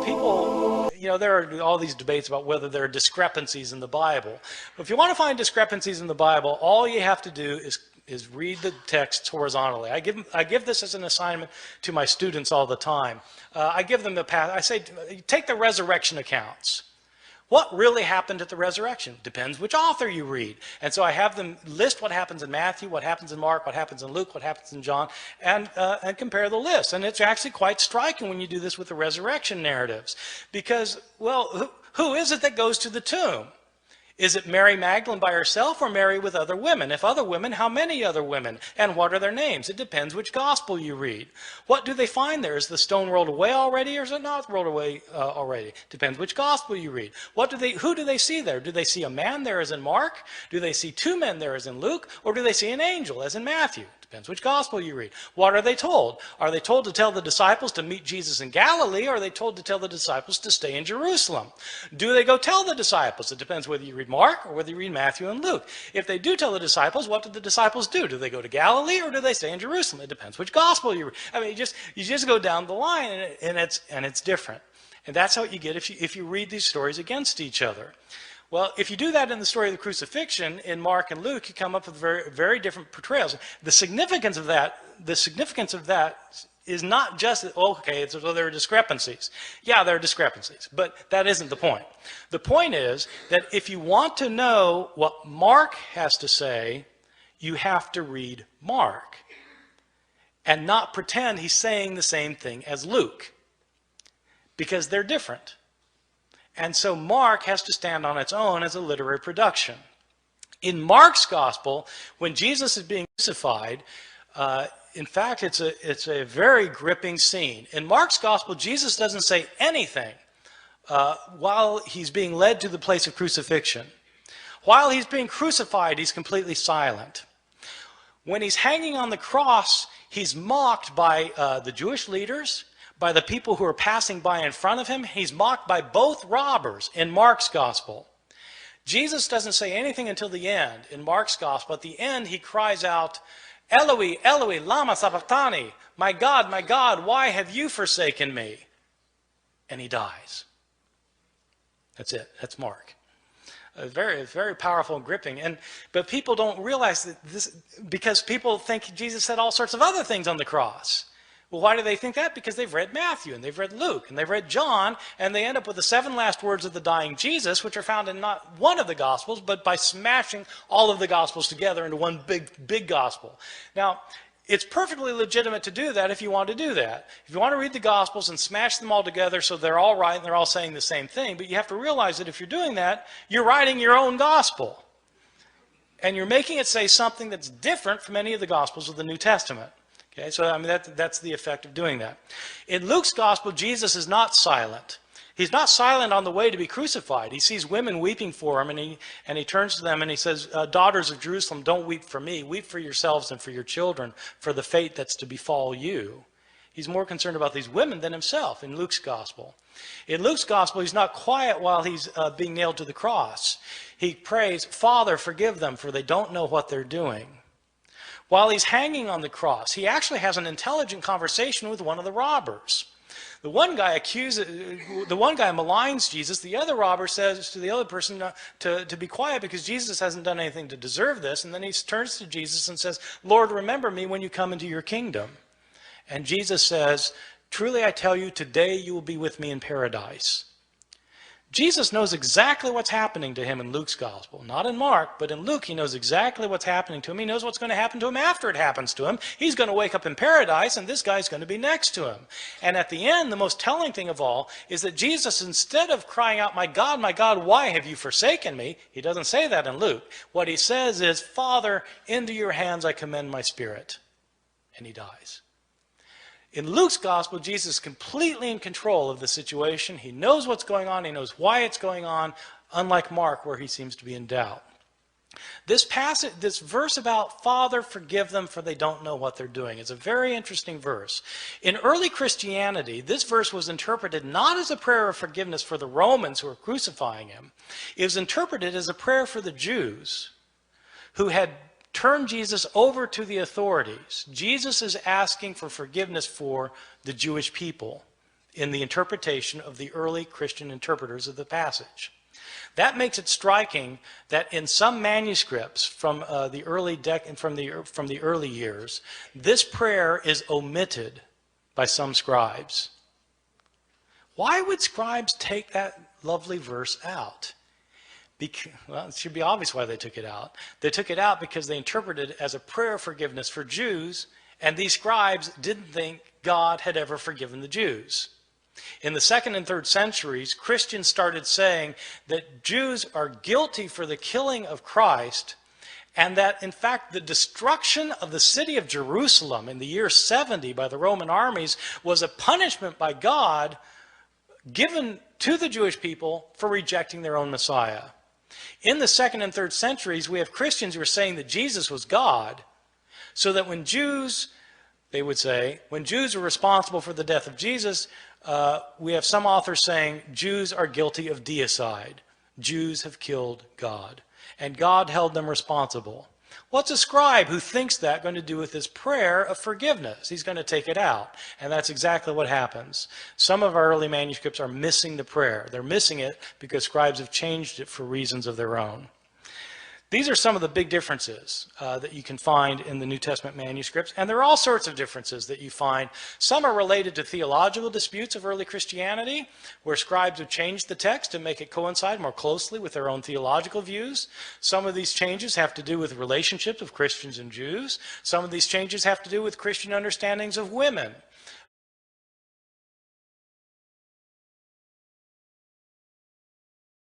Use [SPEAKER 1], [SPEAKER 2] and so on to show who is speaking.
[SPEAKER 1] people, there are all these debates about whether there are discrepancies in the Bible. But if you want to find discrepancies in the Bible, all you have to do is read the texts horizontally. I give this as an assignment to my students all the time. I give them I say, take the resurrection accounts. What really happened at the resurrection? Depends which author you read. And so I have them list what happens in Matthew, what happens in Mark, what happens in Luke, what happens in John, and compare the lists. And it's actually quite striking when you do this with the resurrection narratives. Because, well, who is it that goes to the tomb? Is it Mary Magdalene by herself or Mary with other women? If other women, how many other women? And what are their names? It depends which gospel you read. What do they find there? Is the stone rolled away already or is it not rolled away already? Depends which gospel you read. Who do they see there? Do they see a man there as in Mark? Do they see two men there as in Luke? Or do they see an angel as in Matthew? Depends which gospel you read. What are they told? Are they told to tell the disciples to meet Jesus in Galilee, or are they told to tell the disciples to stay in Jerusalem? Do they go tell the disciples? It depends whether you read Mark or whether you read Matthew and Luke. If they do tell the disciples, what do the disciples do? Do they go to Galilee or do they stay in Jerusalem? It depends which gospel you read. I mean, you just go down the line, and it's different. And that's what you get if you read these stories against each other. Well, if you do that in the story of the crucifixion in Mark and Luke, you come up with very, very different portrayals. The significance of that is not just that, okay, so there are discrepancies. Yeah, there are discrepancies, but that isn't the point. The point is that if you want to know what Mark has to say, you have to read Mark and not pretend he's saying the same thing as Luke, because they're different. And so Mark has to stand on its own as a literary production. In Mark's gospel, when Jesus is being crucified, in fact, it's a very gripping scene. In Mark's gospel, Jesus doesn't say anything while he's being led to the place of crucifixion. While he's being crucified, he's completely silent. When he's hanging on the cross, he's mocked by the Jewish leaders, by the people who are passing by in front of him. He's mocked by both robbers in Mark's gospel. Jesus doesn't say anything until the end in Mark's gospel. At the end, he cries out, Eloi, Eloi, lama sabachthani, my God, why have you forsaken me? And he dies. That's it. That's Mark. Very, very powerful and gripping. But people don't realize that this, because people think Jesus said all sorts of other things on the cross. Well, why do they think that? Because they've read Matthew, and they've read Luke, and they've read John, and they end up with the 7 last words of the dying Jesus, which are found in not one of the Gospels, but by smashing all of the Gospels together into one big Gospel. Now, it's perfectly legitimate to do that if you want to do that. If you want to read the Gospels and smash them all together so they're all right and they're all saying the same thing, but you have to realize that if you're doing that, you're writing your own Gospel. And you're making it say something that's different from any of the Gospels of the New Testament. Okay, so I mean that's the effect of doing that. In Luke's gospel, Jesus is not silent. He's not silent on the way to be crucified. He sees women weeping for him, and he turns to them and he says, daughters of Jerusalem, don't weep for me. Weep for yourselves and for your children, for the fate that's to befall you. He's more concerned about these women than himself in Luke's gospel. In Luke's gospel, he's not quiet while he's being nailed to the cross. He prays, Father, forgive them, for they don't know what they're doing. While he's hanging on the cross, he actually has an intelligent conversation with one of the robbers. The one guy maligns Jesus. The other robber says to the other person to be quiet because Jesus hasn't done anything to deserve this. And then he turns to Jesus and says, Lord, remember me when you come into your kingdom. And Jesus says, truly I tell you, today you will be with me in paradise. Jesus knows exactly what's happening to him in Luke's gospel. Not in Mark, but in Luke, he knows exactly what's happening to him. He knows what's going to happen to him after it happens to him. He's going to wake up in paradise, and this guy's going to be next to him. And at the end, the most telling thing of all is that Jesus, instead of crying out, my God, why have you forsaken me? He doesn't say that in Luke. What he says is, Father, into your hands I commend my spirit. And he dies. In Luke's gospel, Jesus is completely in control of the situation. He knows what's going on. He knows why it's going on, unlike Mark, where he seems to be in doubt. This passage, this verse about Father, forgive them, for they don't know what they're doing, is a very interesting verse. In early Christianity, this verse was interpreted not as a prayer of forgiveness for the Romans who were crucifying him. It was interpreted as a prayer for the Jews who had turn Jesus over to the authorities. Jesus is asking for forgiveness for the Jewish people in the interpretation of the early Christian interpreters of the passage. That makes it striking that in some manuscripts from the early years, this prayer is omitted by some scribes. Why would scribes take that lovely verse out? Well, it should be obvious why they took it out. They took it out because they interpreted it as a prayer of forgiveness for Jews, and these scribes didn't think God had ever forgiven the Jews. In the 2nd and 3rd centuries, Christians started saying that Jews are guilty for the killing of Christ, and that, in fact, the destruction of the city of Jerusalem in the year 70 by the Roman armies was a punishment by God given to the Jewish people for rejecting their own Messiah. In the 2nd and 3rd centuries, we have Christians who are saying that Jesus was God, so that when Jews, they would say, when Jews were responsible for the death of Jesus, we have some authors saying Jews are guilty of deicide. Jews have killed God, and God held them responsible. What's a scribe who thinks that going to do with his prayer of forgiveness? He's going to take it out, and that's exactly what happens. Some of our early manuscripts are missing the prayer. They're missing it because scribes have changed it for reasons of their own. These are some of the big differences that you can find in the New Testament manuscripts, and there are all sorts of differences that you find. Some are related to theological disputes of early Christianity, where scribes have changed the text to make it coincide more closely with their own theological views. Some of these changes have to do with relationships of Christians and Jews. Some of these changes have to do with Christian understandings of women.